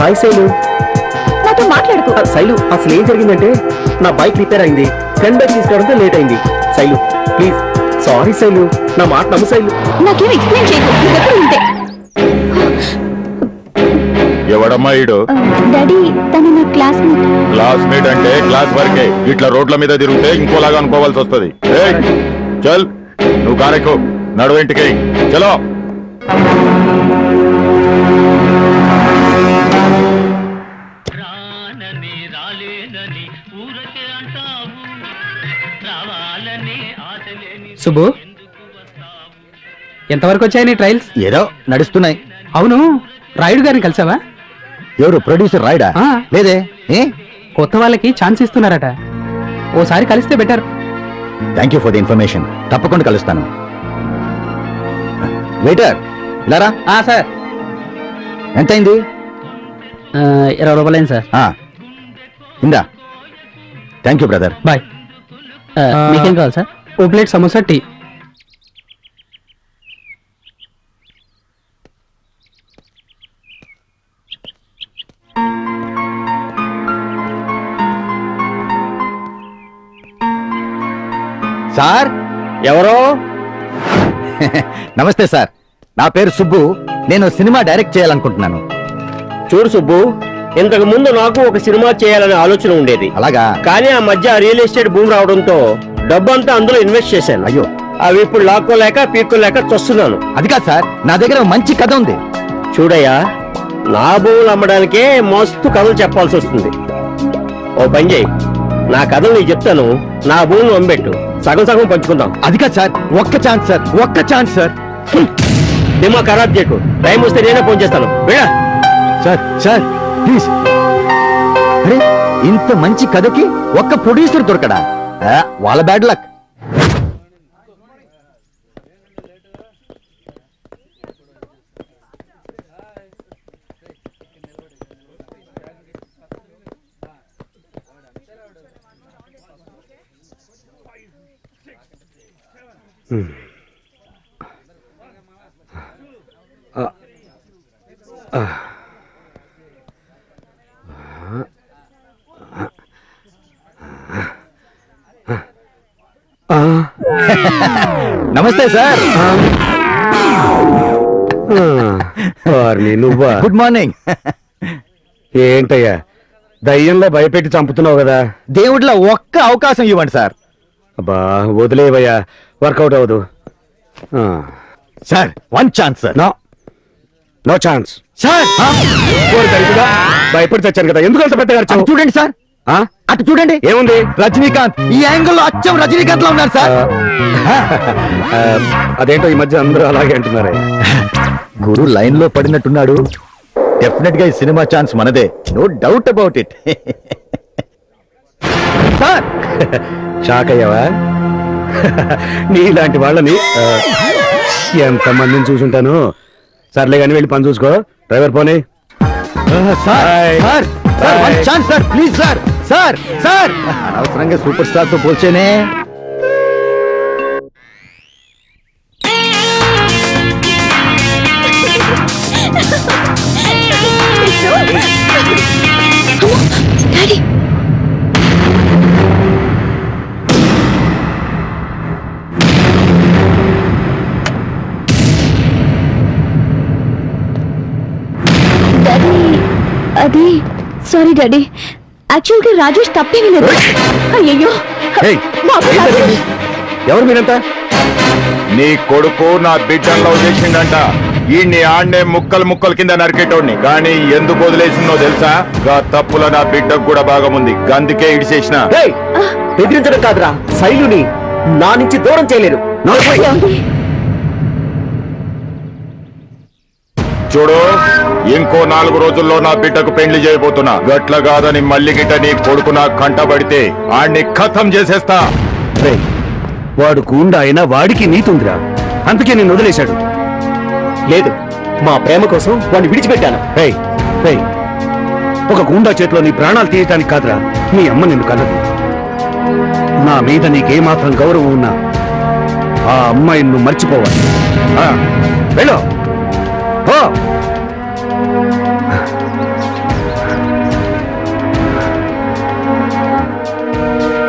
Hi Shailu. నాతో మాట్లాడుకో. శైలు, అసలు ఏం జరిగిందంటే నా బైక్ రిపేర్ అయింది. ఫ్రెండ్ బైక్ తీసుకోవడంతో లేట్ అయింది. శైలు ప్లీజ్. సారీ శైలు, నా మాట నమ్ము శైలు. నాకేం ఎక్స్ప్లెయిన్ చేయకు. ఎప్పుడు ఉంటే ఎవడమ్మా ఈడు? డాడీ, తను నా క్లాస్మేట్. క్లాస్మేట్ అంటే క్లాస్ వరకే. ఇట్లా రోడ్ల మీద తిరిగితే ఇంకోలాగా అనుకోవాల్సి వస్తుంది. చల్, నువ్వు కారెక్కు, నడువు ఇంటికి. చలో. సుబ్బు, ఎంతవరకు వచ్చాయి నీ ట్రయల్స్? ఏదో నడుస్తున్నాయి. అవును, రాయుడు గారిని కలిసావా? ఎవరు? ప్రొడ్యూసర్ రాయుడా? లేదే. ఏ కొత్త వాళ్ళకి ఛాన్స్ ఇస్తున్నారట, ఓసారి కలిస్తే better. Thank you for the information. తప్పకుండా కలుస్తాను. వెయిటర్, ఇలారా. సార్. ఎంతైంది? 20 రూపాయలైంది సార్. ఇందా. Thank you brother. బాయ్. మీకేం కావాలి సార్? ఓ ప్లేట్ సమోసా, టీ. సార్. ఎవరో? నమస్తే సార్, నా పేరు సుబ్బు. నేను సినిమా డైరెక్ట్ చేయాలనుకుంటున్నాను. చూడు సుబ్బు, ఇంతకు ముందు నాకు ఒక సినిమా చేయాలనే ఆలోచన ఉండేది. అలాగా? కానీ ఆ మధ్య రియల్ ఎస్టేట్ భూమి రావడంతో డబ్బంతా అందులో ఇన్వెస్ట్ చేశాను. అయ్యో, అవి ఇప్పుడు లాక్కోలేక పీక్కోలేక చస్తున్నాను. అది కాదు సార్, నా దగ్గర మంచి కథ ఉంది. చూడయ్యా, నా భూములు అమ్మడానికే మస్తు కథలు చెప్పాల్సి వస్తుంది. ఓ పని చేయి, నా కథలు నీకు చెప్తాను, నా భూములు అమ్మెట్టు, సగం సగం పంచుకుందాం. అది కాదు సార్, ఒక్క ఛాన్స్ సార్, ఒక్క ఛాన్స్ సార్. దిమా ఖరాబ్ చేయకు. టైం వస్తే నేనే ఫోన్ చేస్తాను. వెళ్ళా సార్. Sir please. అరే, ఇంత మంచి కథకి ఒక్క ప్రొడ్యూసర్ దొరకడా? వాళ్ళ బ్యాడ్ లక్. నమస్తే సార్. నువ్వా? Good morning. ఏంటయ్యా, దయ్యంలో భయపెట్టి చంపుతున్నావు కదా. దేవుడిలో ఒక్క అవకాశం ఇవ్వండి సార్. అబ్బా వదిలేవయ్యా, వర్కౌట్ అవ్వదు. Sir, one chance sir. No chance sir. భయపడి చచ్చాను కదా, ఎందుకు అంత పెద్దగా అటు చూడండి సార్, అటు చూడండి. ఏముంది? రజనీకాంత్ ఈ యాంగిల్లో అచ్చం రజనీకాంత్ లో ఉన్నారు సార్. అదేంటో ఈ మధ్య అందరూ అలాగే అంటున్నారే. గురు లైన్ లో పడినట్టున్నాడు. డెఫినెట్ గా ఈ సినిమా ఛాన్స్ మనదే, no doubt about it. Sir, shock అయ్యావా? నీలాంటి వాళ్ళని ఎంతమందిని చూసుంటాను. సర్లే కానీ వెళ్ళి పని చూసుకో. డ్రైవర్ పోనీ. Chance sir, please sir. Sir sir, అనవసరంగా సూపర్ స్టార్ తో పోల్చేనే. డాడీ, అది సారీ డాడీ, యాక్చువల్ గా రాజేష్ తప్పేమీ లేదు. అయ్యో, ఎవరు మీరంతా? నీ కొడుకు నా బిడ్డల్లో చేసిండంట. ఈ ఆడనే ముక్కలు ముక్కలు కింద నరికేటోడిని, కానీ ఎందుకు వదిలేసిందో తెలుసా? గా తప్పులో నా బిడ్డకు కూడా భాగం ఉంది, గందుకే ఇడిచేసిన. బెదిరించడం కాదురా, శైలుని నా నుంచి దూరం చేయలేరు. చూడు, ఇంకో 4 రోజుల్లో నా బిడ్డకు పెళ్లి చేయబోతున్నా. గట్ల కాదని మళ్ళీ గిట్ట నీ కొడుకు నా కంటబడితే ఆడిని ఖతం చేసేస్తా. వాడు గుండా అయినా వాడికి నీతుందిరా, అందుకే నేను వదిలేశాడు. లేదు, మా ప్రేమ కోసం వాడిని విడిచిపెట్టాను. ఒక గుండా చేతిలో నీ ప్రాణాలు తీయటానికి కాదురా, నీ అమ్మ నిన్ను కన్నది. నా మీద నీకేమాత్రం గౌరవం ఉన్నా ఆ అమ్మాయిని నువ్వు మర్చిపోవాలి. వెళ్ళు.